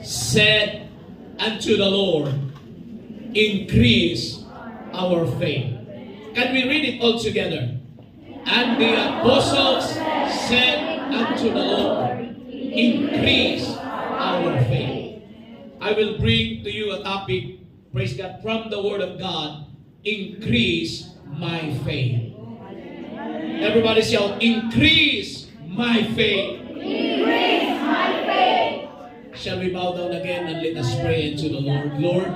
said unto the Lord, increase our faith. Can we read it all together? And the apostles said unto the Lord, increase our faith. I will bring to you a topic, praise God, from the Word of God, increase my faith. Everybody shout, increase my faith. Increase my faith. Shall we bow down again and let us pray unto the Lord? Lord,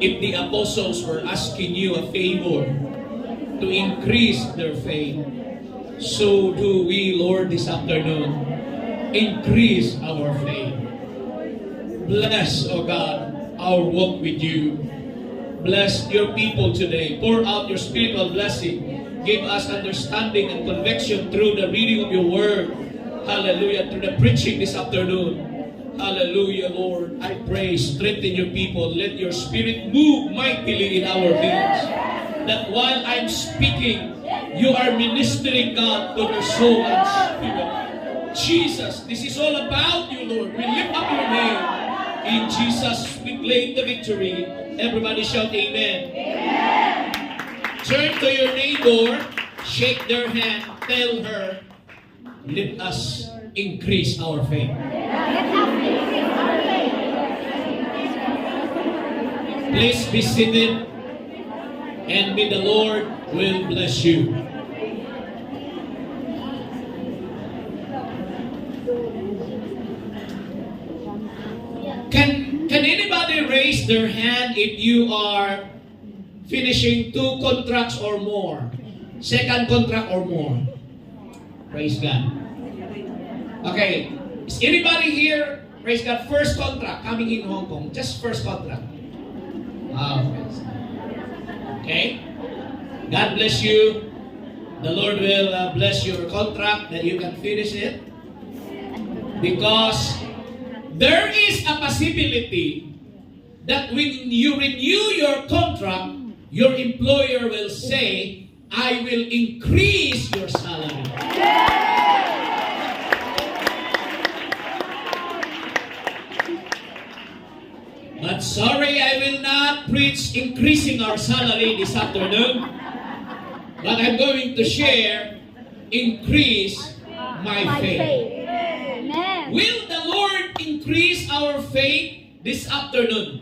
if the apostles were asking you a favor to increase their faith, so do we, Lord, this afternoon, increase our faith. Bless, O God, our walk with you. Bless your people today. Pour out your spiritual blessing. Give us understanding and conviction through the reading of your word. Hallelujah. Through the preaching this afternoon. Hallelujah, Lord. I pray, strengthen your people. Let your spirit move mightily in our midst. That while I'm speaking, you are ministering, God, to their soul and spirit. Jesus, this is all about you, Lord. We lift up your name. In Jesus, we claim the victory. Everybody shout amen. Amen. Turn to your neighbor, shake their hand, tell her, let us increase our faith. Please be seated, and may the Lord will bless you. Can anybody raise their hand if you are finishing 2 contracts or more? Second contract or more? Praise God. Okay. Is anybody here, praise God, first contract coming in Hong Kong? Just first contract. Okay. God bless you. The Lord will bless your contract that you can finish it. Because there is a possibility that when you renew your contract, your employer will say, I will increase your salary. But sorry, I will not preach increasing our salary this afternoon. But I'm going to share, increase my faith. Will the Lord increase our faith this afternoon?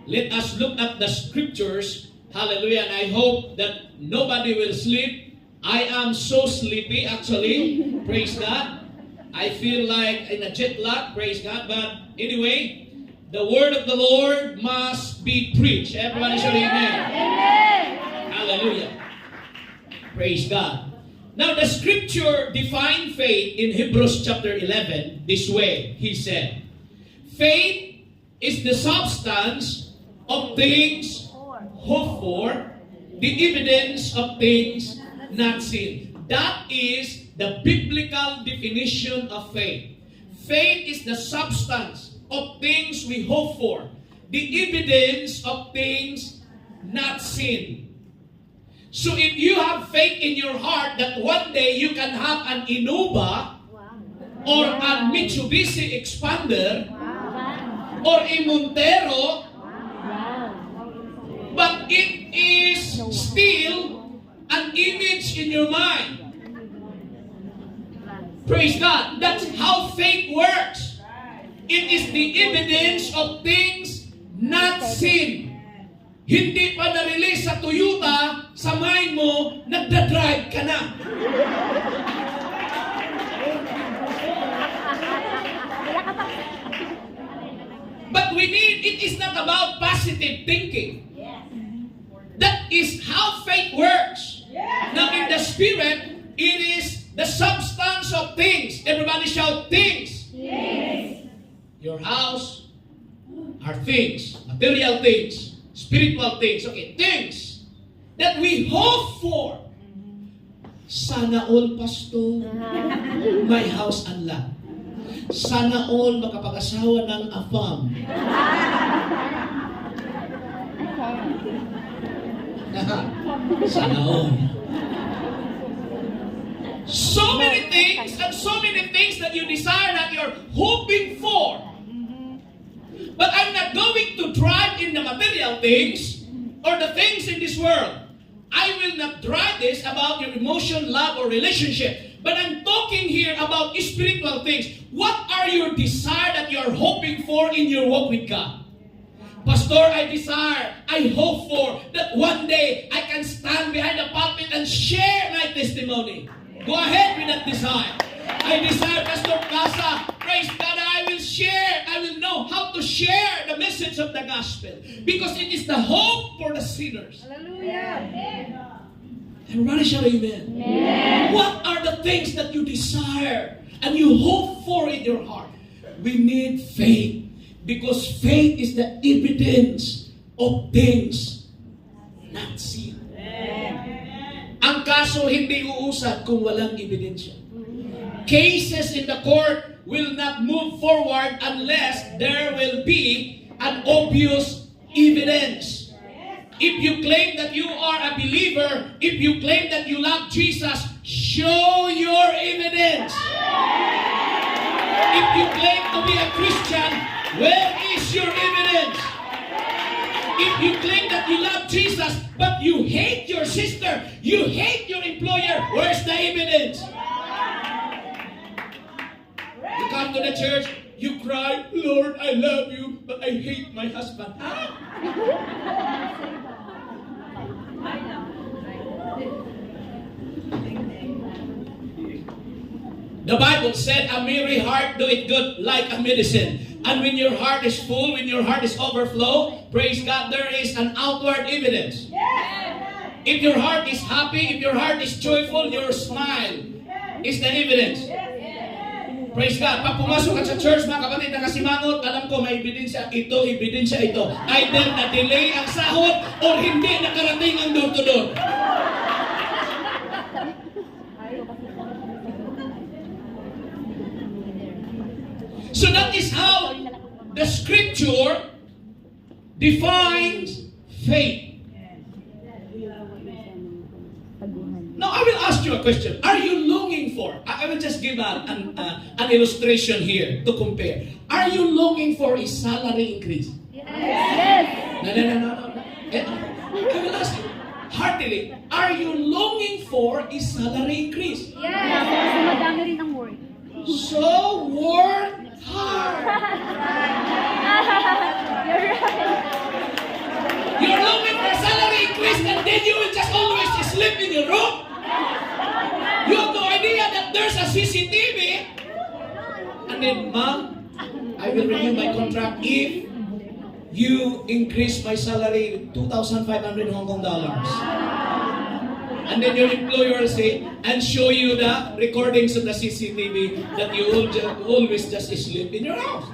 Let us look at the scriptures. Hallelujah. And I hope that nobody will sleep. I am so sleepy actually. Praise God. I feel like in a jet lag. Praise God. But anyway, the word of the Lord must be preached. Everybody shout amen. Amen. Hallelujah. Praise God. Now the scripture defined faith in Hebrews chapter 11 this way. He said, faith is the substance of things hoped for, the evidence of things not seen. That is the biblical definition of faith. Faith is the substance of things we hope for, the evidence of things not seen. So if you have faith in your heart that one day you can have an Innova or a Mitsubishi Expander or a Montero, but it is still an image in your mind. Praise God. That's how faith works. It is the evidence of things not seen. Hindi pa na-release sa Toyota, sa mind mo, nagda-drive ka na. But it is not about positive thinking. That is how faith works. Now in the spirit, it is the substance of things. Everybody shout things. Your house are things, material things. Spiritual things, okay, things that we hope for. Sana all, Pastor, my house and lot. Sana all makapag-asawa ng afam. Sana all. So many things and so many things that you desire that you're hoping for. But I'm not going to drive in the material things or the things in this world. I will not drive this about your emotion, love, or relationship. But I'm talking here about spiritual things. What are your desire that you are hoping for in your walk with God? Pastor, I desire, I hope for that one day I can stand behind the pulpit and share my testimony. Go ahead with that desire. I desire, Pastor Plaza, praise God, I will share, I will know how to share the message of the gospel. Because it is the hope for the sinners. Hallelujah. Everybody shout amen. Amen. What are the things that you desire and you hope for in your heart? We need faith. Because faith is the evidence of things not seen. Ang kaso hindi uusad kung walang ebidensya. Cases in the court will not move forward unless there will be an obvious evidence. If you claim that you are a believer, if you claim that you love Jesus, show your evidence. If you claim to be a Christian, where is your evidence? If you claim that you love Jesus, but you hate your sister, you hate your employer, where's the evidence? You come to the church, you cry, Lord, I love you, but I hate my husband. The Bible said, a merry heart doeth good like a medicine. And when your heart is full, when your heart is overflow, praise God, there is an outward evidence. If your heart is happy, if your heart is joyful, your smile is the evidence. Praise God. Pag pumasok ka sa church, mga kapatid na kasimangot, alam ko may ebidensya ito, ebidensya ito. Either na-delay ang sahod or hindi nakarating ang door-to-door. So that is how the scripture defines faith. Now I will ask you a question. Are you longing for, I will just give an illustration here to compare. Are you longing for a salary increase? Yes. No. I will ask you heartily, are you longing for a salary increase? Yes. Kasi madami rin ang work. So work hard. You're right. You're looking for a salary increase and then you will just always sleep in your room. You have no idea that there's a CCTV. And then, Mom, I will renew my contract if you increase my salary 2,500 Hong Kong dollars. And then your employer will say, and show you the recordings of the CCTV that you will always just sleep in your house.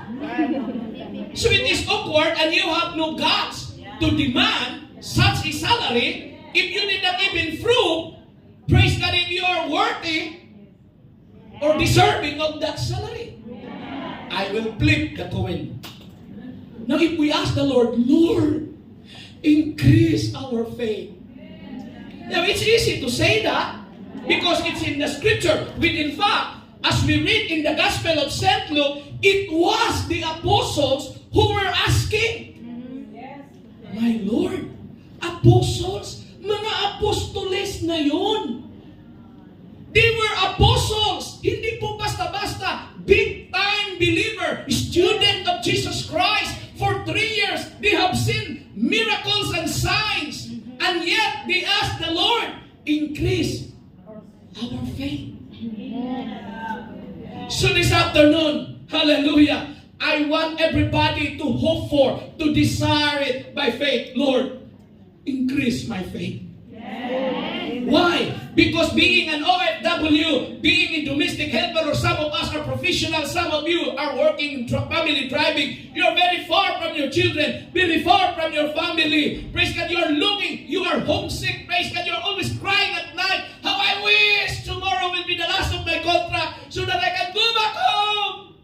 So it is awkward and you have no guts to demand such a salary if you did not even prove, praise God, if you are worthy or deserving of that salary. I will flip the coin. Now if we ask the Lord, Lord, increase our faith. Now it's easy to say that because it's in the scripture. When in fact, as we read in the Gospel of St. Luke, it was the apostles who were asking, my Lord, apostles, mga apostoles na yun. They were apostles, hindi po basta-basta, big-time believer, student of Jesus Christ. For 3 years, they have seen miracles and signs. And yet, they asked the Lord, increase our faith. So this afternoon, hallelujah, I want everybody to hope for, to desire it by faith. Lord, increase my faith. Why? Because being an OFW, being a domestic helper, or some of us are professionals, some of you are working in family driving, you're very far from your children, very far from your family. Praise God, you're looking, you are homesick. Praise God, you're always crying at night. How I wish tomorrow will be the last of my contract so that I can go back home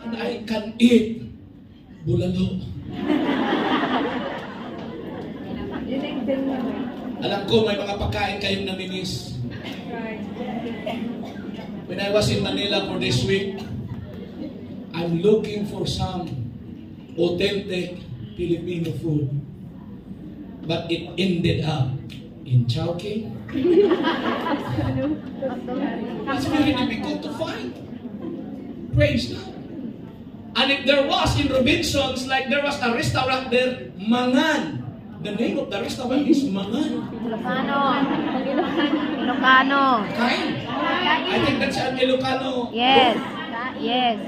and I can eat bulalo. Alam ko may mga pagkain kayong namimiss. When I was in Manila for this week, I'm looking for some authentic Filipino food. But it ended up in Chowking. It's very difficult to find. Praise God. And if there was in Robinsons, like there was a restaurant there, Mangan. The name of the restaurant is Mangan. Ilocano. Kain. I think that's an Ilocano. Yes. Yes.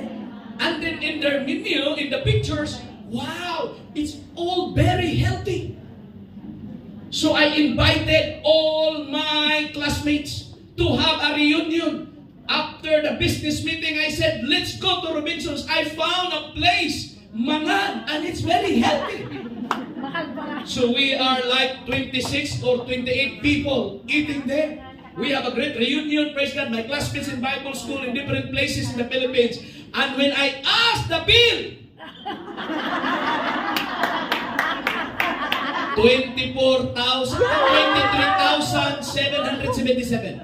And then in their menu, in the pictures, wow, it's all very healthy. So I invited all my classmates to have a reunion. After the business meeting, I said, let's go to Robinsons. I found a place, Mangan, and it's very healthy. So we are like 26 or 28 people eating there. We have a great reunion, praise God. My classmates in Bible school in different places in the Philippines. And when I asked the bill, 23,777.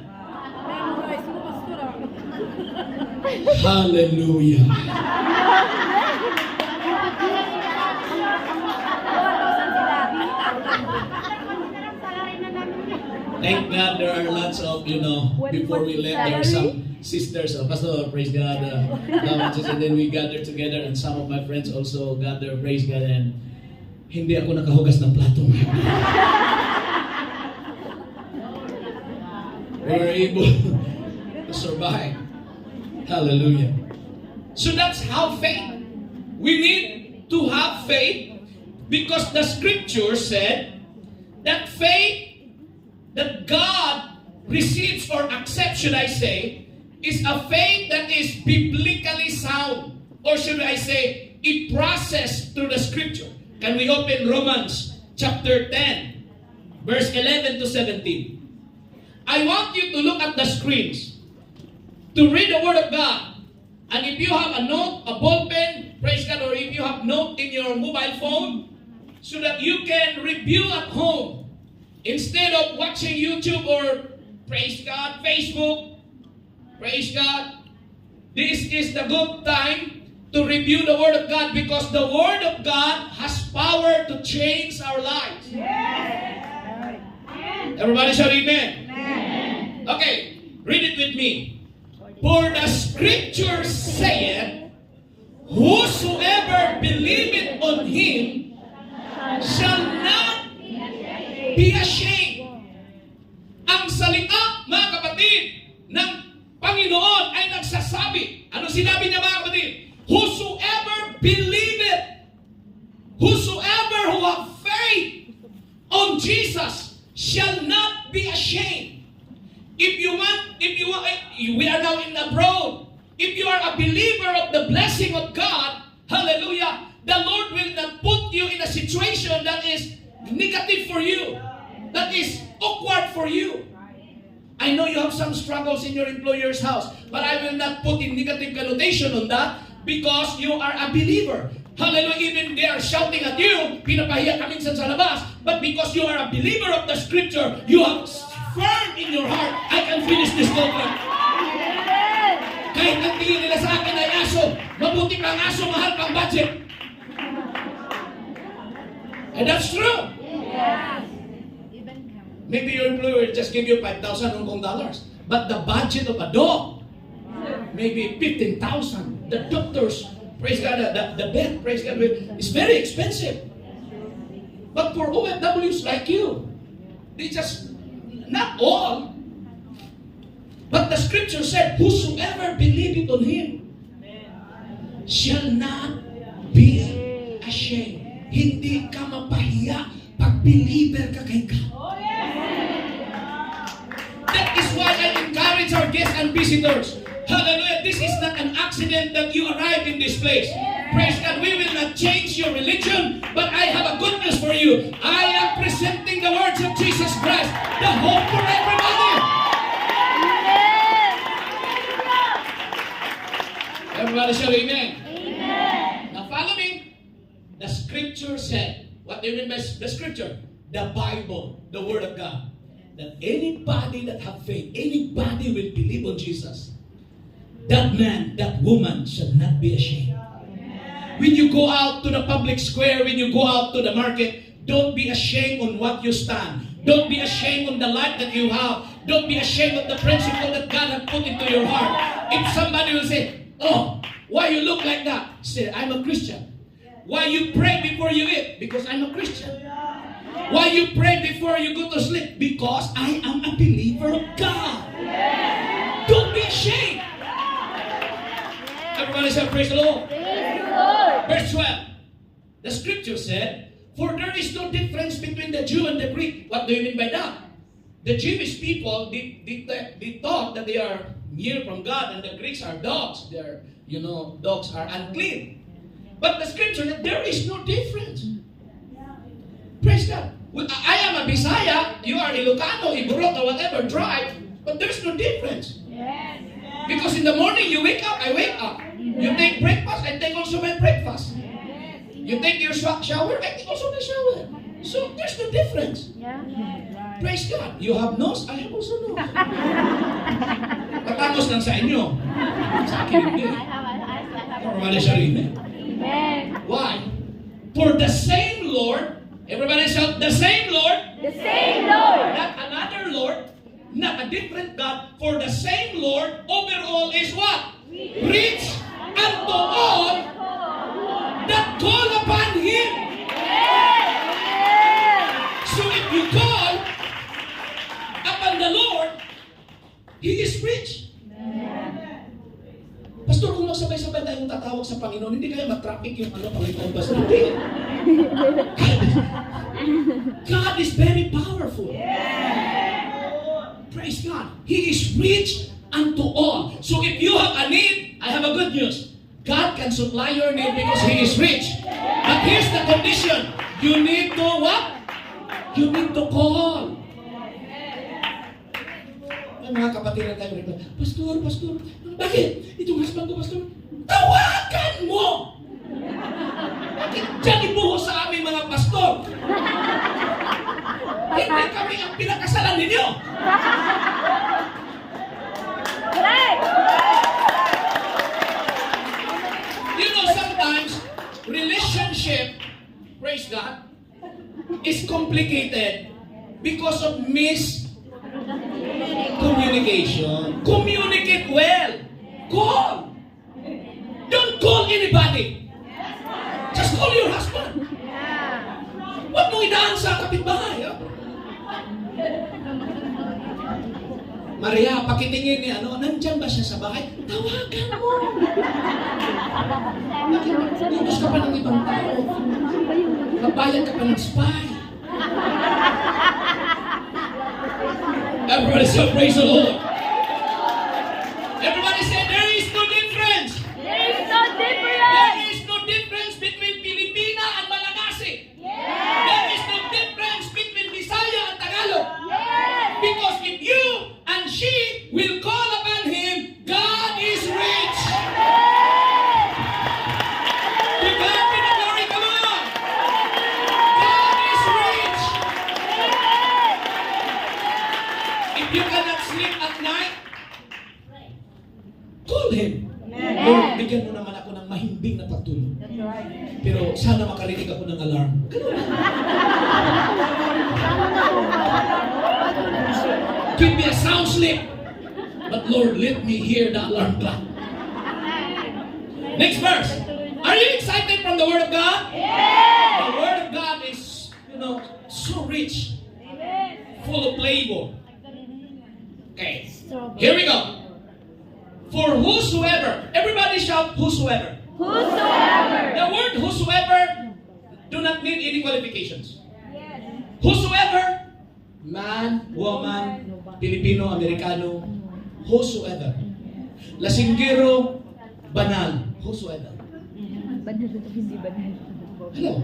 Hallelujah. Thank God there are lots of, before we left, there are some sisters, Pastor, praise God, and then we gather together, and some of my friends also gather, praise God, and hindi ako nakahugas ng plato. We were able to survive. Hallelujah. So that's how faith. We need to have faith because the scripture said that faith that God receives or accepts, should I say, is a faith that is biblically sound. Or should I say, it processed through the scripture. Can we open Romans chapter 10, verse 11 to 17? I want you to look at the screens to read the Word of God. And if you have a note, a ball pen, praise God, or if you have note in your mobile phone, so that you can review at home instead of watching YouTube or, praise God, Facebook, praise God. This is the good time to review the Word of God because the Word of God has power to change our lives. Yes. Everybody shout amen. Amen. Okay, read it with me. For the scripture saith, whosoever believeth on him shall not be ashamed. Ang salita, mga kapatid, ng Panginoon ay nagsasabi. Ano sinabi niya, mga kapatid? Whosoever believeth, whosoever who have faith on Jesus shall not be ashamed. If you want, we are now in abroad. If you are a believer of the blessing of God, hallelujah, the Lord will not put you in a situation that is negative for you, that is awkward for you. I know you have some struggles in your employer's house, but I will not put in negative connotation on that because you are a believer. Hallelujah, even they are shouting at you, pinapahiya ka minsan sa labas, but because you are a believer of the scripture, you have firm in your heart, I can finish this program. Kahit ang tingin nila sa akin ay aso, mabuti pang aso, mahal pang budget. And that's true. Yes. Maybe your employer just give you 5,000 Hong Kong dollars, but the budget of a dog, maybe 15,000. The doctors, praise God, the bed, praise God, is very expensive. But for OFWs like you, they just, not all, but the scripture said, whosoever believeth on him shall not be ashamed. Hindi ka mapahiya pag believer ka kay God. That is why I encourage our guests and visitors. Hallelujah. This is not an accident that you arrived in this place. Praise God. We will not change your religion, but I have a good news for you. I am presenting the words of Jesus Christ, the hope for everybody. Everybody shout amen. Amen. Now follow me. The scripture said, what do you mean by the scripture? The Bible, the Word of God. That anybody that have faith, anybody will believe on Jesus, that man, that woman shall not be ashamed. When you go out to the public square, when you go out to the market, don't be ashamed on what you stand. Don't be ashamed on the life that you have. Don't be ashamed of the principle that God has put into your heart. If somebody will say, oh, why you look like that? Say, I'm a Christian. Why you pray before you eat? Because I'm a Christian. Why you pray before you go to sleep? Because I am a believer of God. Don't be ashamed. Everybody say, praise the Lord. Verse 12. The scripture said, for there is no difference between the Jew and the Greek. What do you mean by that? The Jewish people, they thought that they are near from God, and the Greeks are dogs. They're, dogs are unclean. But the scripture said there is no difference. Praise God. I am a Bisaya, you are Ilocano, Iburot, or whatever tribe, but there's no difference. Because in the morning you wake up, I wake up. You take breakfast, I take also my breakfast. You take your shower, I take also the shower. So there's no difference. Praise God. You have nose, I have also nose. Patamos lang sa inyo. Sa akin hindi. Normally siya rin. Why? For the same Lord, everybody shout, the same Lord. The same Lord. Not another Lord, not a different God. For the same Lord, over all is what? Rich unto all that call upon Him. So if you call upon the Lord, He is rich. Pastor, kung sabay-sabay tayong tatawag sa Panginoon, hindi kaya matraffic yung Panginoon, Pastor? Hindi. God is very powerful. Praise God. He is rich unto all. So if you have a need, I have a good news. God can supply your need because He is rich. But here's the condition. You need to what? You need to call. May mga kapatid na tayo rito, Pastor, bakit? Itong husband ko, Pastor, tawagan mo! Bakit dyan ibuhos sa aming mga pastor? Hindi kami ang pinakasalan ninyo. You know, sometimes relationship, praise God, is complicated because of miscommunication. Communicate well. Call. Don't call anybody. Just call your husband. Huwag mong idaan sa kapitbahay. Maria, pakitingin ni nandyan ba siya sa bahay? Tawagan mo. Nakikitos ka pa ng ibang tao. Nabayad ka pa ng spy. Everybody say, praise the Lord. Everybody say, there is no difference. There is no difference. There is no difference between Pilipina and Malagasy. There is no difference between Bisaya and Tagalog. Because if you and she will call upon Him, God is rich. To God be the glory, come on. God is rich. If you cannot sleep at night, call Him. Lord, bigyan mo naman ako ng mahimbing na pagtulog. Pero sana makarinig ako ng alarm. Give me a sound sleep. But Lord, let me hear the alarm clock. Next verse. Are you excited from the Word of God? The Word of God is, so rich. Full of flavor. Okay. Here we go. For whosoever. Everybody shout whosoever. Whosoever. The word whosoever do not need any qualifications. Whosoever, man, woman, Pilipino, Amerikano, whosoever. Lasinggero, banal, whosoever. Hello.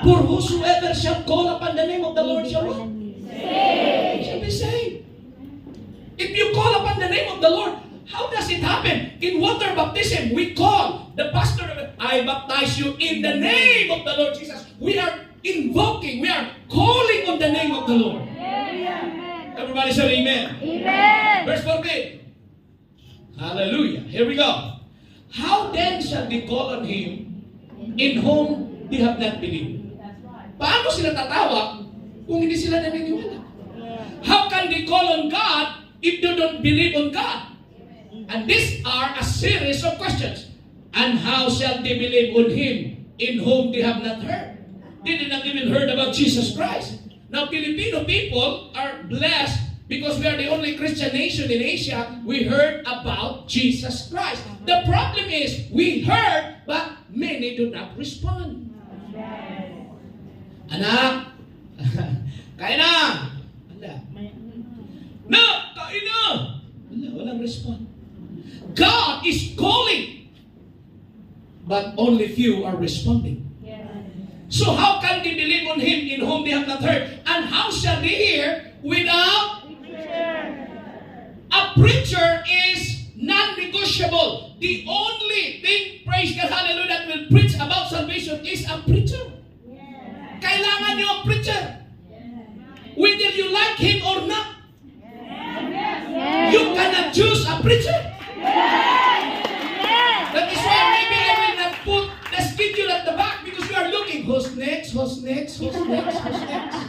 For whosoever shall call upon the name of the Lord shall what? Shall be saved. If you call upon the name of the Lord, how does it happen? In water baptism, we call the pastor, I baptize you in the name of the Lord Jesus. We are invoking, we are calling on the name of the Lord. Everybody say amen. Amen. Verse 14. Hallelujah. Here we go. How then shall we call on Him in whom they have not believed. Paano sila tatawa kung hindi sila naniniwala? How can they call on God if they don't believe on God? And these are a series of questions. And how shall they believe on Him in whom they have not heard? They did not even heard about Jesus Christ. Now, Filipino people are blessed because we are the only Christian nation in Asia. We heard about Jesus Christ. The problem is, we heard, but many do not respond. Anak, kain na! Wala. No, kain na! Wala, walang respond. God is calling, but only few are responding. So how can they believe on Him in whom they have not heard? And how shall they hear without a preacher? Is non-negotiable. The only thing, praise God, hallelujah, that will preach about salvation is a preacher. Kailangan niyo ang preacher. Whether you like him or not. You cannot choose a preacher. That is why maybe I will not put the schedule at the back because you are looking, who's next, who's next, who's next, who's next.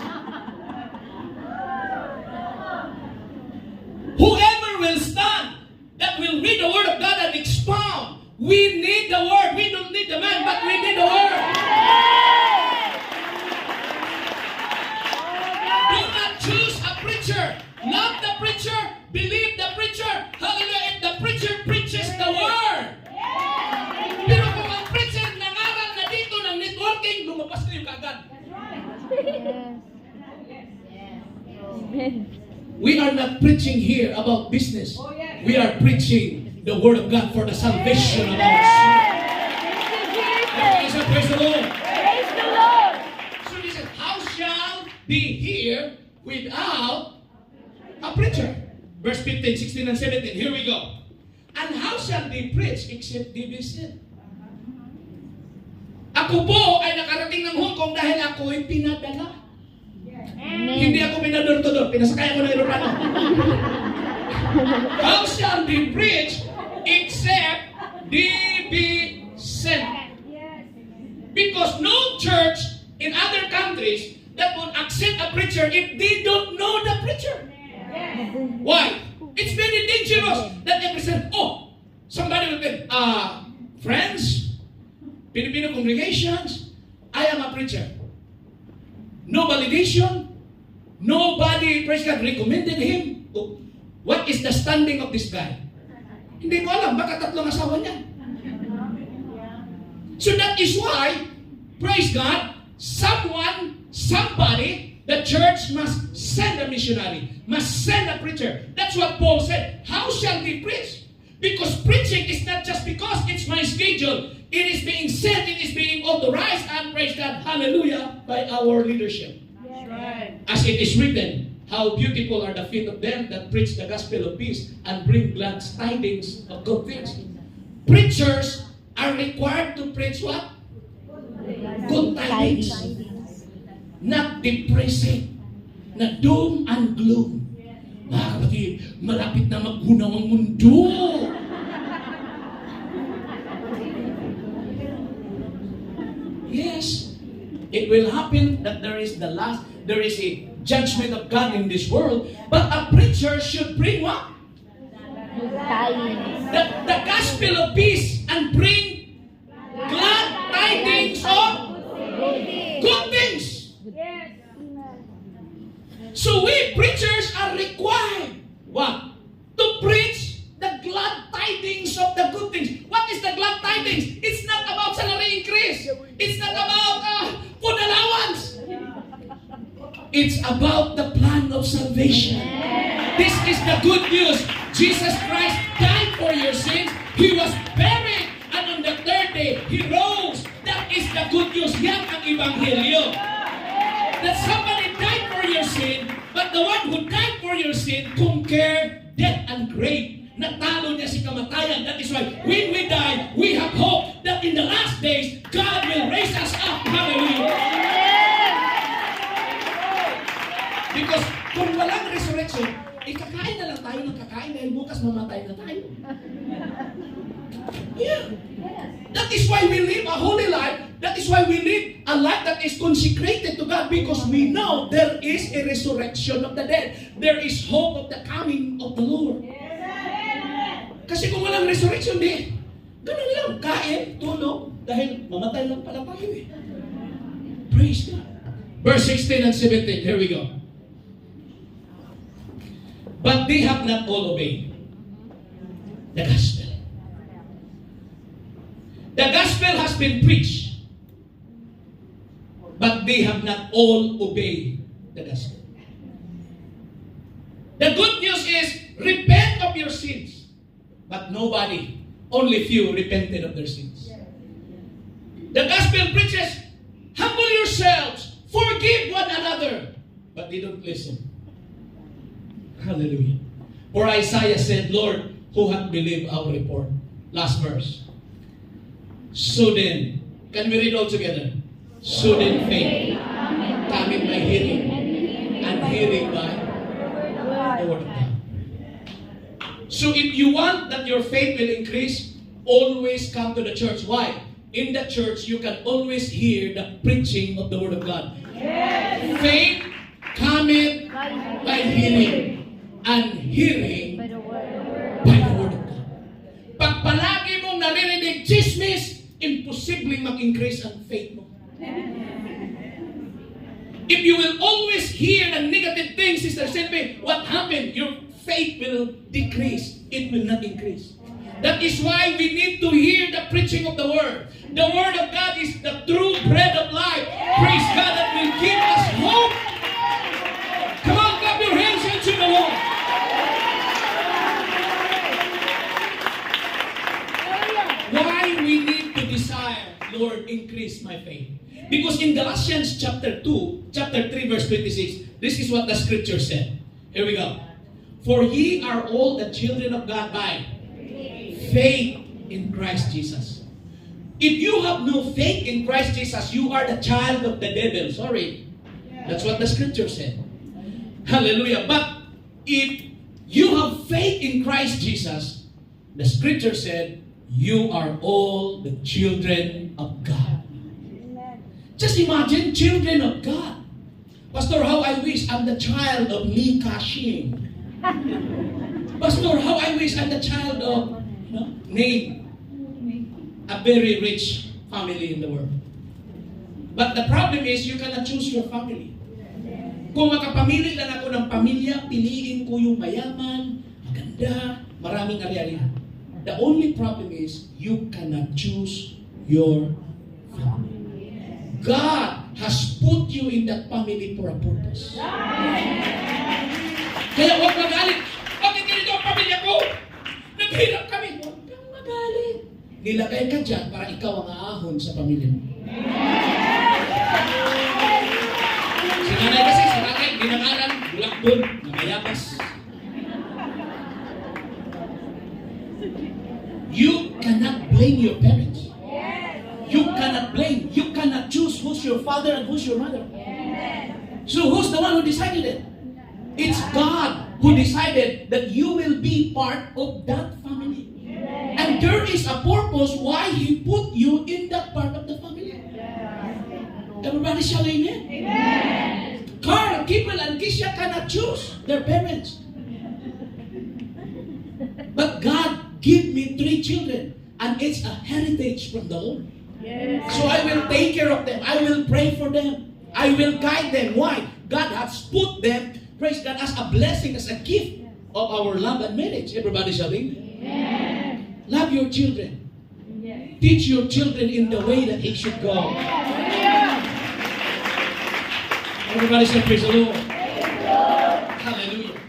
Whoever will stand, that will read the Word of God and expound. We need the Word. We don't need the man, but we need the Word. Do not choose a preacher. Love the preacher. Believe the preacher. Hallelujah. If the preacher preaches the Word. Pero kung ang preacher nangaral na dito ng networking, lumabas na yung kagad. We are not preaching here about business. We are preaching the Word of God for the salvation of our souls. Praise the Lord. Praise the Lord. So he said, how shall they hear without a preacher? Verse 15, 16, and 17. Here we go. And how shall they preach except they be sent? Ako po ay nakarating ng Hong Kong dahil ako ay pinadala. Hindi ako pinador-todor. Pinasakay ako ng aeroplano. How shall they preach except they be sent? Because no church in other countries that would accept a preacher if they don't know the preacher. Why? It's very dangerous that they present, oh, somebody will say, friends, Filipino congregations, I am a preacher. No validation. Nobody, praise God, recommended him. Oh, what is the standing of this guy? Hindi ko alam, baka tatlong asawa niya. So that is why, praise God, somebody, the church must send a missionary, must send a preacher. That's what Paul said. How shall we preach? Because preaching is not just because it's my schedule. It is being sent, it is being authorized, and praise God, hallelujah, by our leadership. As it is written, how beautiful are the feet of them that preach the gospel of peace and bring glad tidings of good things. Preachers are required to preach what? Good tidings. Not depressing. Na doom and gloom. Mga kapatid, malapit na maggunaw ang mundo. Yes, it will happen that there is a judgment of God in this world, but a preacher should bring what? The gospel of peace and bring glad tidings of good things. So we preachers are required what? To preach the glad tidings of the good things. What is the glad tidings? It's not about salary increase. It's not about food allowance. It's about the plan of salvation. This is the good news. Jesus Christ died for your sins. He was buried, and on the third day, He rose. That is the good news. Yan ang Ebanghelyo. That somebody died for your sin, but the one who died for your sin conquered death and grave. Natalo niya si kamatayan. That is why when we die, we have hope that in the last days, God will raise us up. Hallelujah. Because kung walang resurrection, kakain na lang tayo ng kakain dahil bukas mamatay na tayo. Yeah. That is why we live a holy life that a life that is consecrated to God because we know there is a resurrection of the dead. There is hope of the coming of the Lord. Kasi kung walang resurrection, ganun lang, kain, tulog, dahil mamatay lang pala tayo eh. Praise God. Verse 16 and 17, here we go. But they have not all obeyed the gospel. The gospel has been preached, but they have not all obeyed the gospel. The good news is, repent of your sins. But nobody, only few repented of their sins. The gospel preaches, humble yourselves, forgive one another. But they don't listen. Hallelujah. For Isaiah said, Lord, who hath believed our report? Last verse. So then, can we read all together? So then faith coming by hearing, and hearing by the word of God. So if you want that your faith will increase, always come to the church. Why? In the church, you can always hear the preaching of the word of God. Yes. Faith cometh by hearing, and hearing by the word of God. Pag palagi mong naririnig chismis, imposibleng mag-increase ang faith mo. If you will always hear the negative things, Sister Sylvie, what happened? Your faith will decrease. It will not increase. That is why we need to hear the preaching of the Word. The Word of God is the true bread of life. Praise God, that will give us hope. Come on, clap your hands unto the Lord. Why we need to desire, Lord, increase my faith. Because in Galatians chapter 3, verse 26, this is what the scripture said. Here we go. For ye are all the children of God by faith in Christ Jesus. If you have no faith in Christ Jesus, you are the child of the devil. Sorry. That's what the scripture said. Hallelujah. But if you have faith in Christ Jesus, the scripture said, you are all the children of God. Just imagine, children of God. Pastor, how I wish I'm the child of Lee Ka-shing. Pastor, how I wish I'm the child of, name a very rich family in the world. But the problem is, you cannot choose your family. Kung makapamili lang ako ng pamilya, piliin ko yung mayaman, maganda, maraming ari-arihan. The only problem is, you cannot choose your family. God has put you in that family for a purpose. Kaya huwag magalit. Bakit ganito ang pamilya ko? Naghirap kami. Huwag kang magalit. Nilagay ka dyan para ikaw ang aahon sa pamilya mo. Si nanay kasi, si nanay, dinangalan, bulakbon, namayabas. You cannot blame your parents. You cannot blame. You cannot choose who's your father and who's your mother. So who's the one who decided it? It's God who decided that you will be part of that family. And there is a purpose why He put you in that part of the family. Everybody shout amen. Carl, Kimball, and Kisha cannot choose their parents. But God gave me 3 children, and it's a heritage from the Lord. So I will take care of them. I will pray for them. I will guide them. Why? God has put them, praise God, as a blessing, as a gift of our love and marriage. Everybody shouting? Love your children. Teach your children in the way that it should go. Everybody say, praise the Lord. Hallelujah.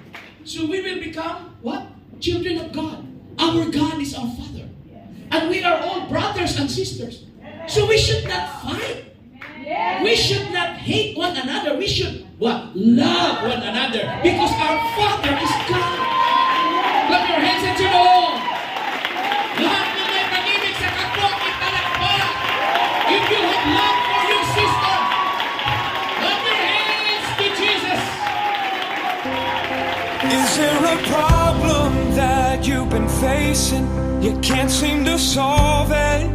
So we will become what? Children of God. Our God is our Father. And we are all brothers and sisters. So we should not fight. We should not hate one another. We should what? Love one another. Because our Father is God. Clap your hands into the Lord. Lahat na may pag-ibig sa kapwa, italakpak. If you have love for your sister, clap your hands to Jesus. Is there a problem that you've been facing? You can't seem to solve it.